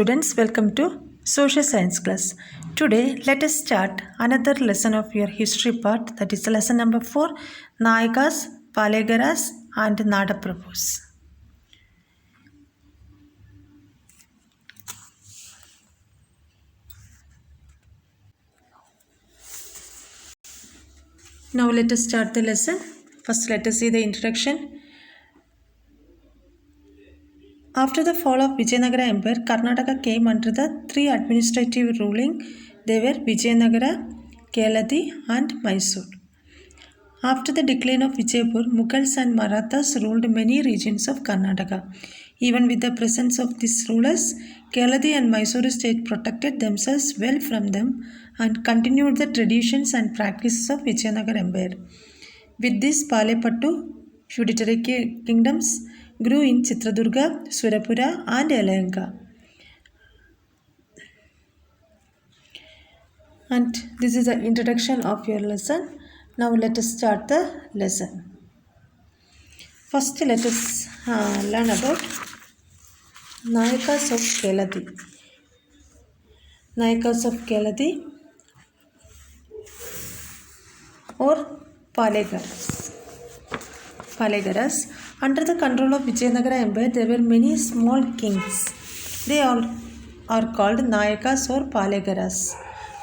students, welcome to Social Science class. Today, let us start another lesson of your history part, that is lesson number 4, Nayakas, Palegaras and Nadaprabhus. Now let us start the lesson. First, let us see the introduction. After the fall of Vijayanagara Empire, Karnataka came under the three administrative ruling. They were Vijayanagara, Keladi and Mysore. After the decline of Vijayapur, Mughals and Marathas ruled many regions of Karnataka. Even with the presence of these rulers, Keladi and Mysore state protected themselves well from them and continued the traditions and practices of Vijayanagara Empire. With this, Palepattu feudatory kingdoms grew in Chitradurga, Surapura and Yelahanka. And this is the introduction of your lesson. Now let us start the lesson. First let us learn about Nayakas of Keladi. Nayakas of Keladi or Palegaras. Under the control of Vijayanagara Empire, there were many small kings. They all are called Nayakas or Palegaras.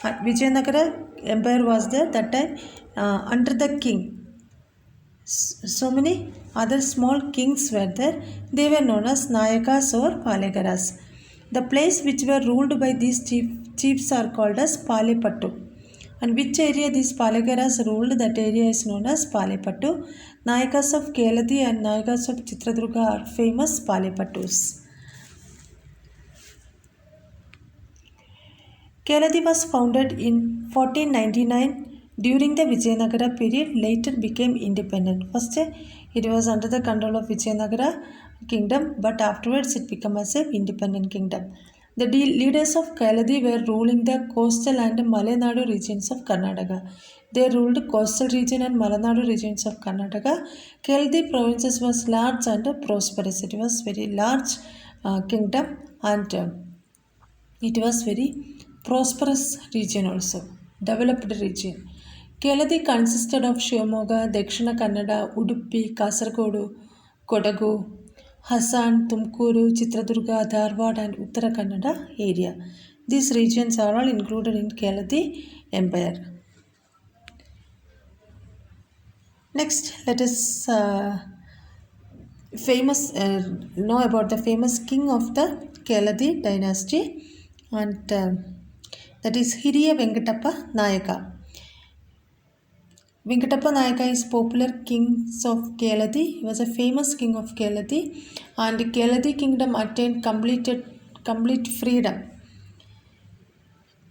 Vijayanagara Empire was there that time under the king. So many other small kings were there. They were known as Nayakas or Palegaras. The place which were ruled by these chiefs are called as Palepattu. And which area these Palegaras ruled, that area is known as Palepattu. Nayakas of Keladi and Nayakas of Chitradurga are famous Palepattus. Keladi was founded in 1499 during the Vijayanagara period, later became independent. First, it was under the control of Vijayanagara kingdom, but afterwards it became as an independent kingdom. The leaders of Keladi were ruling the coastal and Malenadu regions of Karnataka. They ruled coastal region and Malenadu regions of Karnataka. Keladi provinces was large and prosperous. It was very large kingdom and it was very prosperous region also, developed region. Keladi consisted of Shivamogga, Dakshina Kannada, Udupi, Kasargodu, Kodagu, Hassan, Tumkuru, Chitradurga, Dharwad and Uttara Kannada area. These regions are all included in Keladi Empire. Next, let us know about the famous king of the Keladi dynasty, and that is Hiriya Venkatappa Nayaka. Venkatappa Nayaka is popular king of Keladi. He was a famous king of Keladi, and Keladi kingdom attained complete freedom.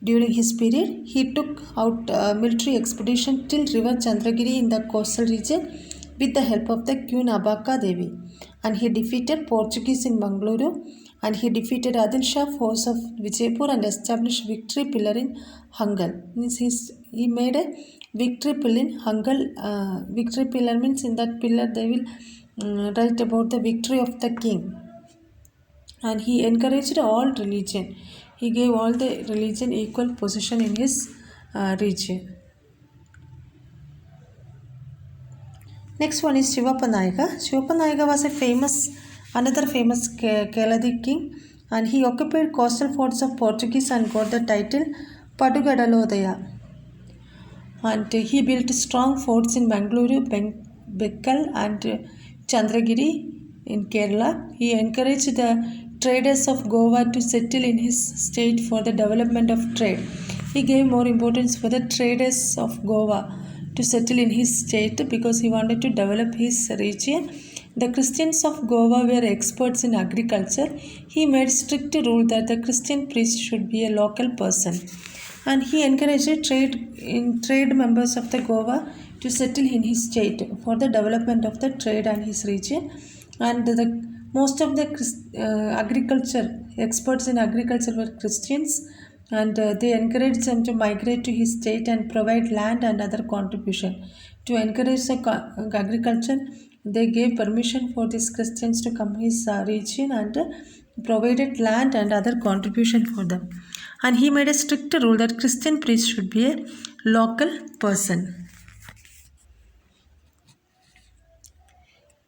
During his period, he took out a military expedition till river Chandragiri in the coastal region with the help of the Queen Abaka Devi, and he defeated Portuguese in Mangaluru, and he defeated Adil Shah force of Vijayapur and established victory pillar in Hangal. He made a victory pillar in Hangal. Victory pillar means in that pillar they will write about the victory of the king. And he encouraged all religion. He gave all the religion equal position in his region. Next one is Shivappa Nayaka. Shivappa Nayaka was another famous Keladi king, and he occupied coastal forts of Portuguese and got the title Padugadalodaya. And he built strong forts in Mangaluru, Bekkal and Chandragiri in Kerala. He encouraged the traders of Goa to settle in his state for the development of trade. He gave more importance for the traders of Goa to settle in his state because he wanted to develop his region. The Christians of Goa were experts in agriculture. He made strict rule that the Christian priest should be a local person. And he encouraged trade members of the Goa to settle in his state for the development of the trade and his region. And most of the agriculture experts in agriculture were Christians, and they encouraged them to migrate to his state and provide land and other contribution. To encourage the agriculture, they gave permission for these Christians to come his region, and provided land and other contribution for them. And he made a strict rule that Christian priest should be a local person.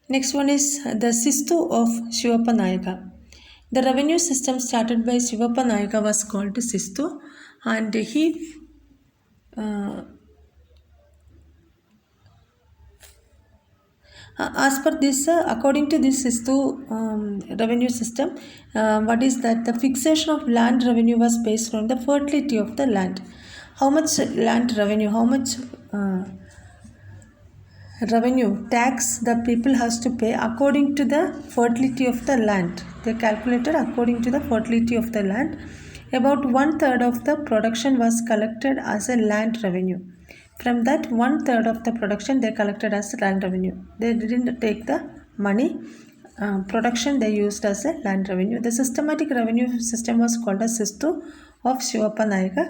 Next one is the Sistu of Shivappa Nayaka. The revenue system started by Shivappa Nayaka was called Sistu, and he as per this, according to this Sistu revenue system, what is that the fixation of land revenue was based on the fertility of the land. How much land revenue, how much revenue tax the people has to pay according to the fertility of the land. They calculated according to the fertility of the land. About 1/3 of the production was collected as a land revenue. From that 1/3 of the production they collected as land revenue. They didn't take the money production, they used as a land revenue. The systematic revenue system was called as Sistu of Shivappa Nayaka.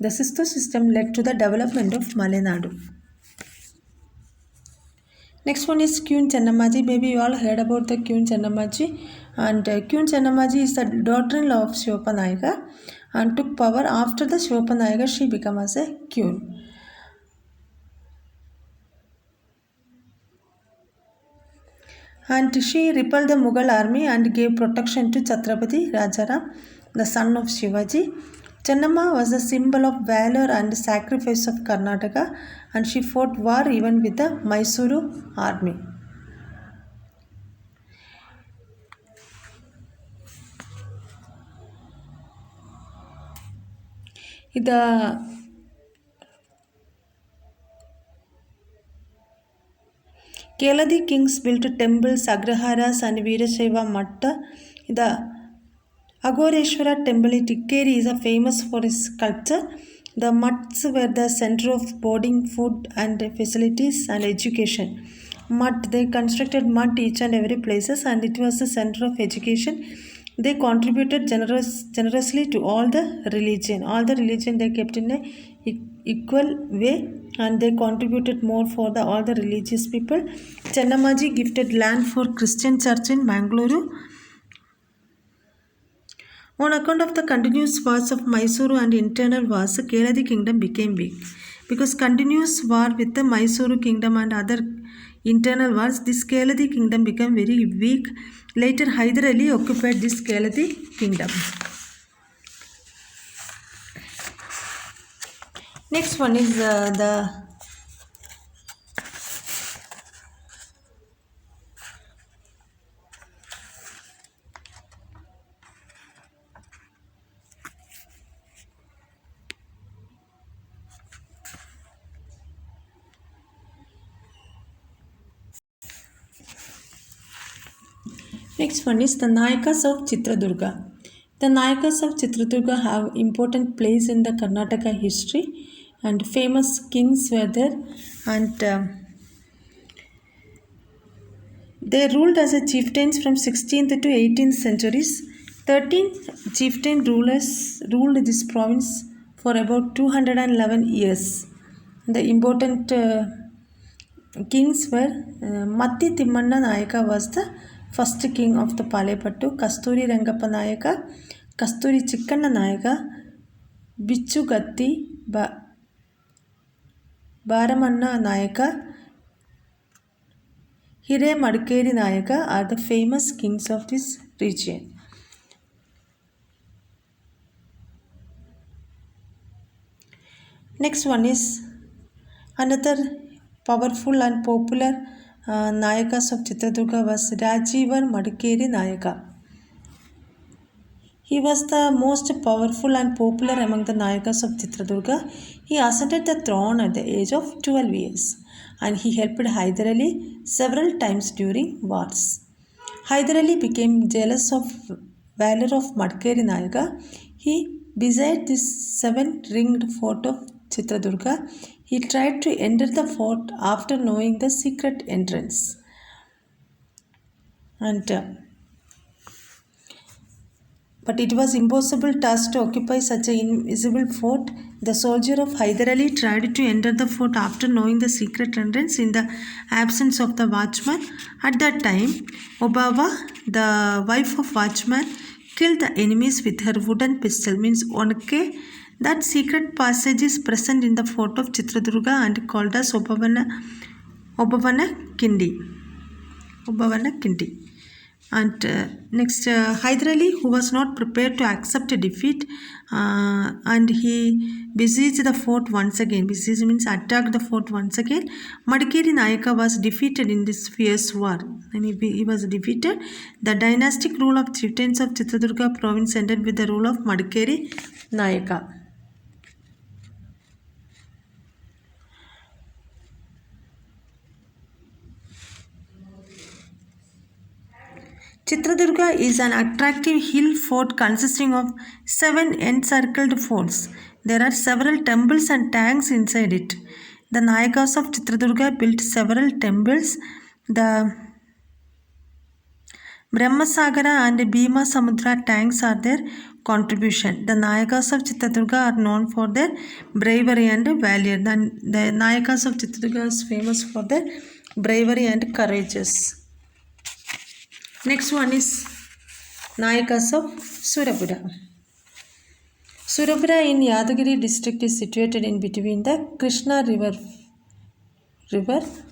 The Sistu system led to the development of Malenadu. Next one is Queen Chennammaji. Maybe you all heard about the Queen Chennammaji. And Queen Chennammaji is the daughter-in-law of Shivappa Nayaka and took power after the Shivappa Nayaka. She became as a queen. And she repelled the Mughal army and gave protection to Chhatrapati Rajaram, the son of Shivaji. Chennamma was a symbol of valor and sacrifice of Karnataka, and she fought war even with the Mysuru army. The Keladi kings built temples, Agraharas and Veerashaiva Matta. The Agoreshwara temple in Tikkeri is famous for its sculpture. The mutts were the center of boarding, food and facilities and education. They constructed mud each and every places, and it was the center of education. They contributed generously to all the religion. All the religion they kept in a equal way, and they contributed more for all the religious people. Chennammaji gifted land for Christian church in Mangaluru. On account of the continuous wars of Mysuru and internal wars, Keladi kingdom became weak. Because continuous war with the Mysuru kingdom and other internal wars, this Keladi kingdom became very weak. Later, Hyder Ali occupied this Keladi kingdom. Next one is the Next one is the Nayakas of Chitradurga. The Nayakas of Chitradurga have important place in the Karnataka history, and famous kings were there, and they ruled as a chieftains from 16th to 18th centuries. 13 chieftain rulers ruled this province for about 211 years. The important kings were Matti Timmanna Nayaka was the first king of the Palepattu, Kasturi Rangappa Nayaka, Kasturi Chikkanna Nayaka, Bichu Gatti, Baramanna Nayaka, Hire Madkeri Nayaka are the famous kings of this region. Next one is another powerful and popular Nayakas of Chitradurga was Rajivar Madkeri Nayaka. He was the most powerful and popular among the Nayakas of Chitradurga. He ascended the throne at the age of 12 years, and he helped Hyder Ali several times during wars. Hyder Ali became jealous of valor of Madkeri Nayaka. He besieged this 7-ringed fort of Chitradurga. He tried to enter the fort after knowing the secret entrance. But it was impossible task to occupy such an invisible fort. The soldier of Hyder Ali tried to enter the fort after knowing the secret entrance in the absence of the watchman. At that time, Obava, the wife of watchman, killed the enemies with her wooden pistol. Means onke that secret passage is present in the fort of Chitradurga and called as Obavana Kindi. And next, Hyder Ali, who was not prepared to accept a defeat, and he besieged the fort once again. Besieged means attacked the fort once again. Madikeri Nayaka was defeated in this fierce war. And he was defeated. The dynastic rule of chieftains of Chitradurga province ended with the rule of Madikeri Nayaka. Chitradurga is an attractive hill fort consisting of 7 encircled forts. There are several temples and tanks inside it. The Nayakas of Chitradurga built several temples. The Brahmasagara and Bhima Samudra tanks are their contribution. The Nayakas of Chitradurga are known for their bravery and valor. The Nayakas of Chitradurga is famous for their bravery and courageous. Next one is Nayakas of Surabura. Surabura in Yadagiri district is situated in between the Krishna river. 12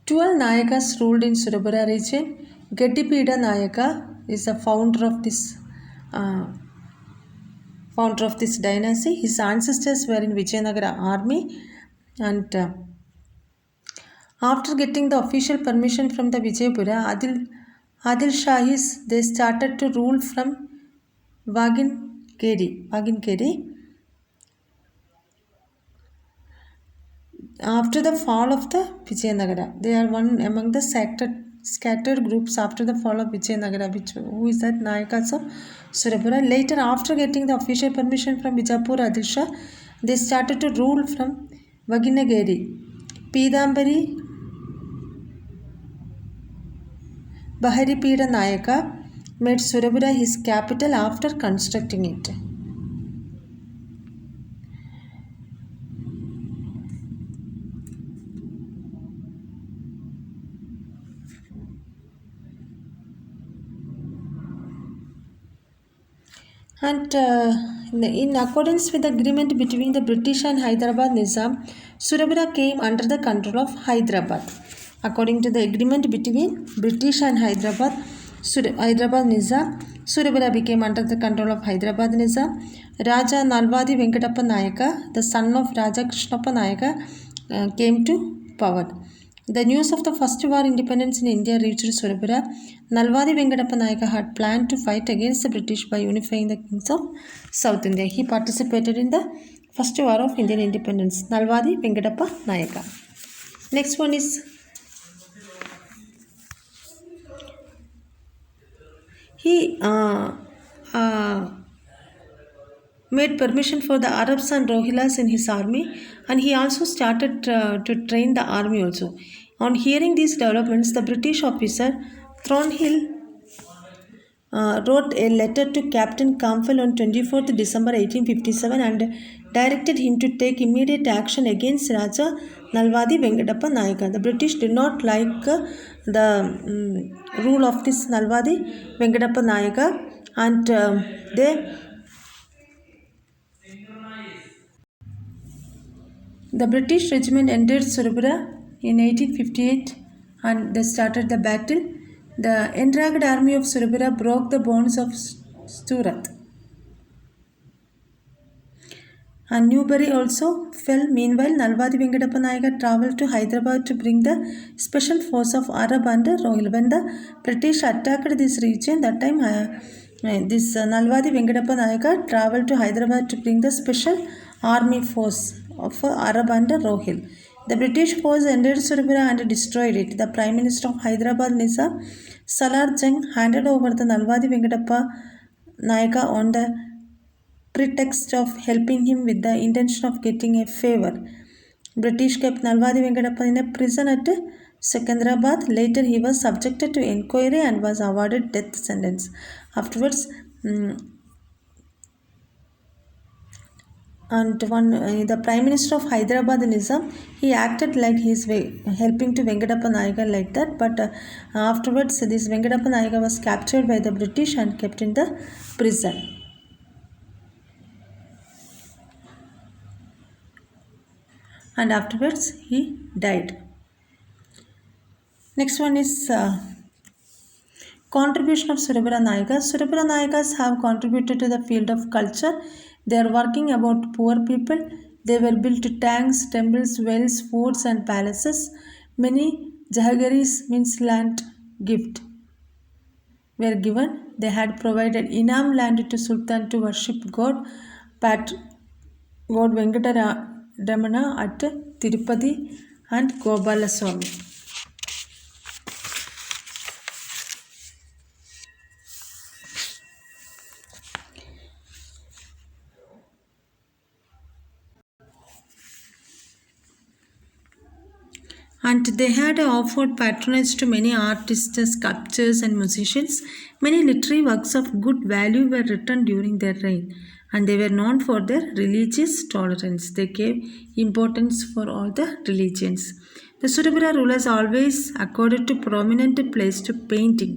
Nayakas ruled in Surabura region. Geddipida Nayaka is the founder of this dynasty. His ancestors were in Vijayanagara army, and after getting the official permission from the Vijayapura, Adil Shahis, they started to rule from Vaginkeri. After the fall of the Vijayanagara, they are one among the scattered groups after the fall of Vijayanagara, who is that Nayakas of Surabura. Later, after getting the official permission from Vijapur Adil Shah, they started to rule from Vaginageri. Pidambari Baharipida Nayaka made Surabura his capital after constructing it. And in accordance with the agreement between the British and Hyderabad Nizam, Surabura came under the control of Hyderabad. According to the agreement between British and Hyderabad Nizam, Surabura became under the control of Hyderabad Nizam. Raja Nalvadi Venkatappa Nayaka, the son of Raja Krishnappa Nayaka, came to power. The news of the first war independence in India reached Surabura. Nalvadi Venkatappa Nayaka had planned to fight against the British by unifying the kings of South India. He participated in the first war of Indian independence. Nalvadi Venkatappa Nayaka. Next one is he made permission for the Arabs and Rohillas in his army, and he also started to train the army also. On hearing these developments, the British officer Thornhill wrote a letter to Captain Campbell on 24th December 1857 and directed him to take immediate action against Raja Nalvadi Venkatappa Nayaka. The British did not like the rule of this Nalvadi Venkatappa Nayaka, and the British regiment entered Surabura in 1858 and they started the battle. The enraged army of Surabura broke the bonds of Surat. And Newbury also fell. Meanwhile, Nalvadi Venkatappa Nayaka travelled to Hyderabad to bring the special force of Arab and Rohil. When the British attacked this region, that time this Nalvadi Venkatappa Nayaka travelled to Hyderabad to bring the special army force of Arab and Rohil. The British force entered Surabura and destroyed it. The Prime Minister of Hyderabad, Nizam Salar Jung, handed over the Nalvadi Venkatappa Nayaka on the pretext of helping him with the intention of getting a favour. British kept Nalvadi Venkatappa in a prison at Secunderabad. Later, he was subjected to inquiry and was awarded death sentence. Afterwards, and the Prime Minister of Hyderabad Nizam, he acted like he is helping to Venkatappa Nayaga like that, but afterwards this Venkatappa Nayaga was captured by the British and kept in the prison. And afterwards he died. Next one is contribution of Surabara Nayakas. Surabara Nayakas have contributed to the field of culture. They are working about poor people. They were built tanks, temples, wells, forts and palaces. Many jahagaris means land gift were given. They had provided Inam land to Sultan to worship God Venkataramana at Tirupati and Gopalaswamy. And they had offered patronage to many artists, sculptors and musicians. Many literary works of good value were written during their reign, and they were known for their religious tolerance. They gave importance for all the religions. The Surabara rulers always accorded to prominent place to painting.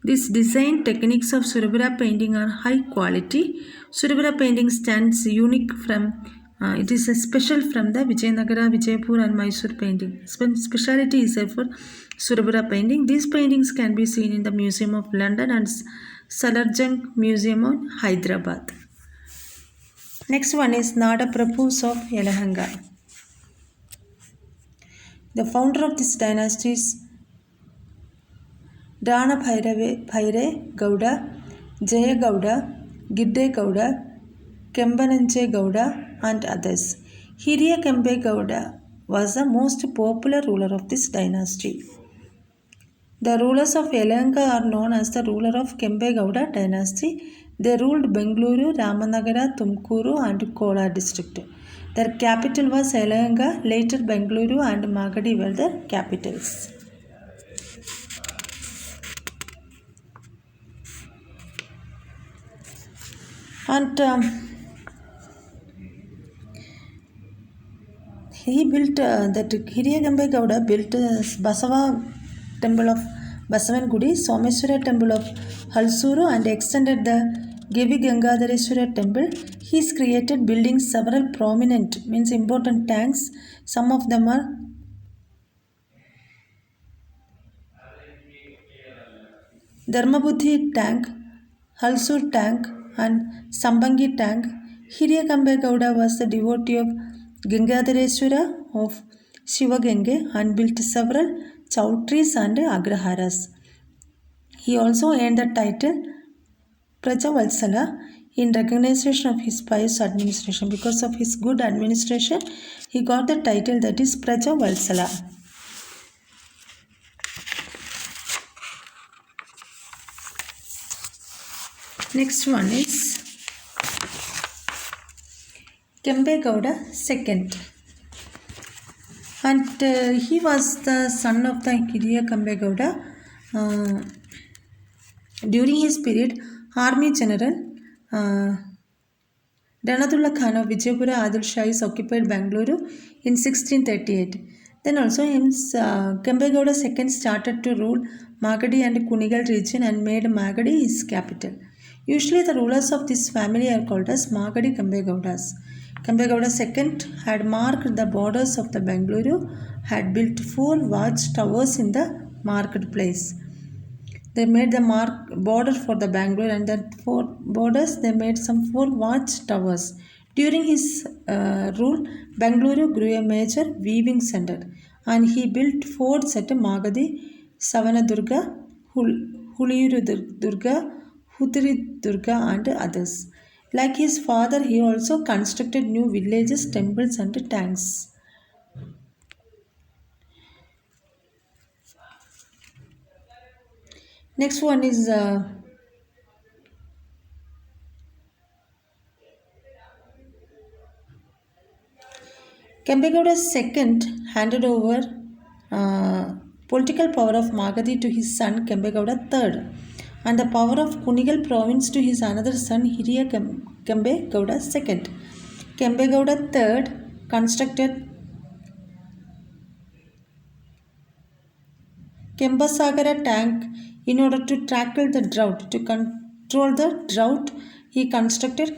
These design techniques of Surabara painting are high quality. Surabara painting stands unique from it is a special from the Vijayanagara, Vijayapur and Mysore painting. Speciality is there for Surabara painting. These paintings can be seen in the Museum of London and Salarjung Museum of Hyderabad. Next one is Nada Prabhus of Yelahanka. The founder of this dynasty is Dana Bhaire Gowda, Jaya Gowda, Gidde Gowda, Kembananche Gowda and others. Hiriya Kembe Gowda was the most popular ruler of this dynasty. The rulers of Yelahanka are known as the ruler of Kembe Gowda dynasty. They ruled Bengaluru, Ramanagara, Tumkuru and Kolar district. Their capital was Yelahanka. Later Bengaluru and Magadi were their capitals. And he built that Hiriya Kembe Gowda built Basava temple of Basavan Gudi, Someswara temple of Halsuru and extended the Gevi Gangadhareswara temple. He's created buildings several prominent means important tanks. Some of them are Dharmabuddhi tank, Halsur tank and Sambangi tank. Hiriya Kembe Gowda was the devotee of Gangadhareswara of Shivagenge and built several chowtries and agraharas. He also earned the title Prajavalsala in recognition of his pious administration. Because of his good administration, he got the title that is Prajavalsala. Next one is Kembe Gowda II. And he was the son of the Hiriya Kembe Gowda. During his period, Army General Ranadullah Khan of Vijayapura Adil Shahis occupied Bengaluru in 1638. Then also Kembe Gowda II started to rule Magadi and Kunigal region and made Magadi his capital. Usually the rulers of this family are called as Magadi Kembe Gowdas. Kembe Gowda II had marked the borders of the Bengaluru, had built 4 watch towers in the marketplace. They made the border for the Bangalore, and that 4 borders they made some 4 watch towers. During his rule, Bangalore grew a major weaving center, and he built forts at Magadi, Savanadurga, Huliyuru Durga, Hutiri Durga and others. Like his father, he also constructed new villages, temples and tanks. Next one is Kembe Gowda II handed over political power of Magadi to his son Kembe Gowda III and the power of Kunigal province to his another son Hiriya Kembe Gowda II. Kembegowda III constructed Kembasagara tank in order to tackle the drought. To control the drought, he constructed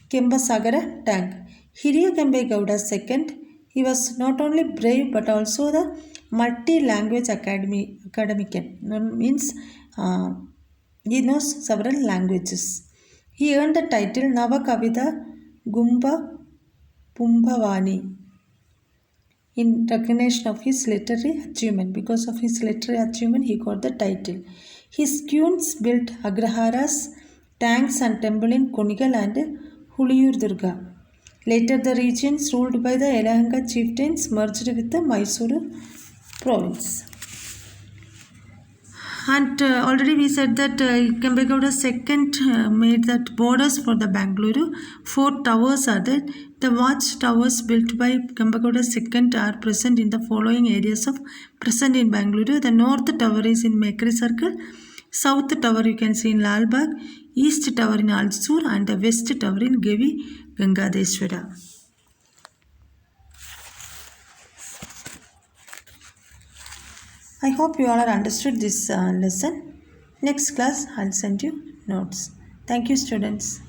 Kembasagara tank. Hiriya Kembegowda II, he was not only brave but also the multi-language academician. Means he knows several languages. He earned the title Navakavida Gumba Pumbavani in recognition of his literary achievement. Because of his literary achievement, he got the title. His queens built agraharas, tanks and temple in Konigal and Huliyur Durga. Later, the regions ruled by the Yelahanka chieftains merged with the Mysuru province. And already we said that Kembegowda II made that borders for the Bangalore. 4 towers are there. The watch towers built by Kembegowda II are present in the following areas of present in Bangalore. The north tower is in Mekri Circle. South tower you can see in Lalbagh. East tower in Alsur and the west tower in Gevi Gangadeshwara. I hope you all are understood this lesson. Next class, I'll send you notes. Thank you, students.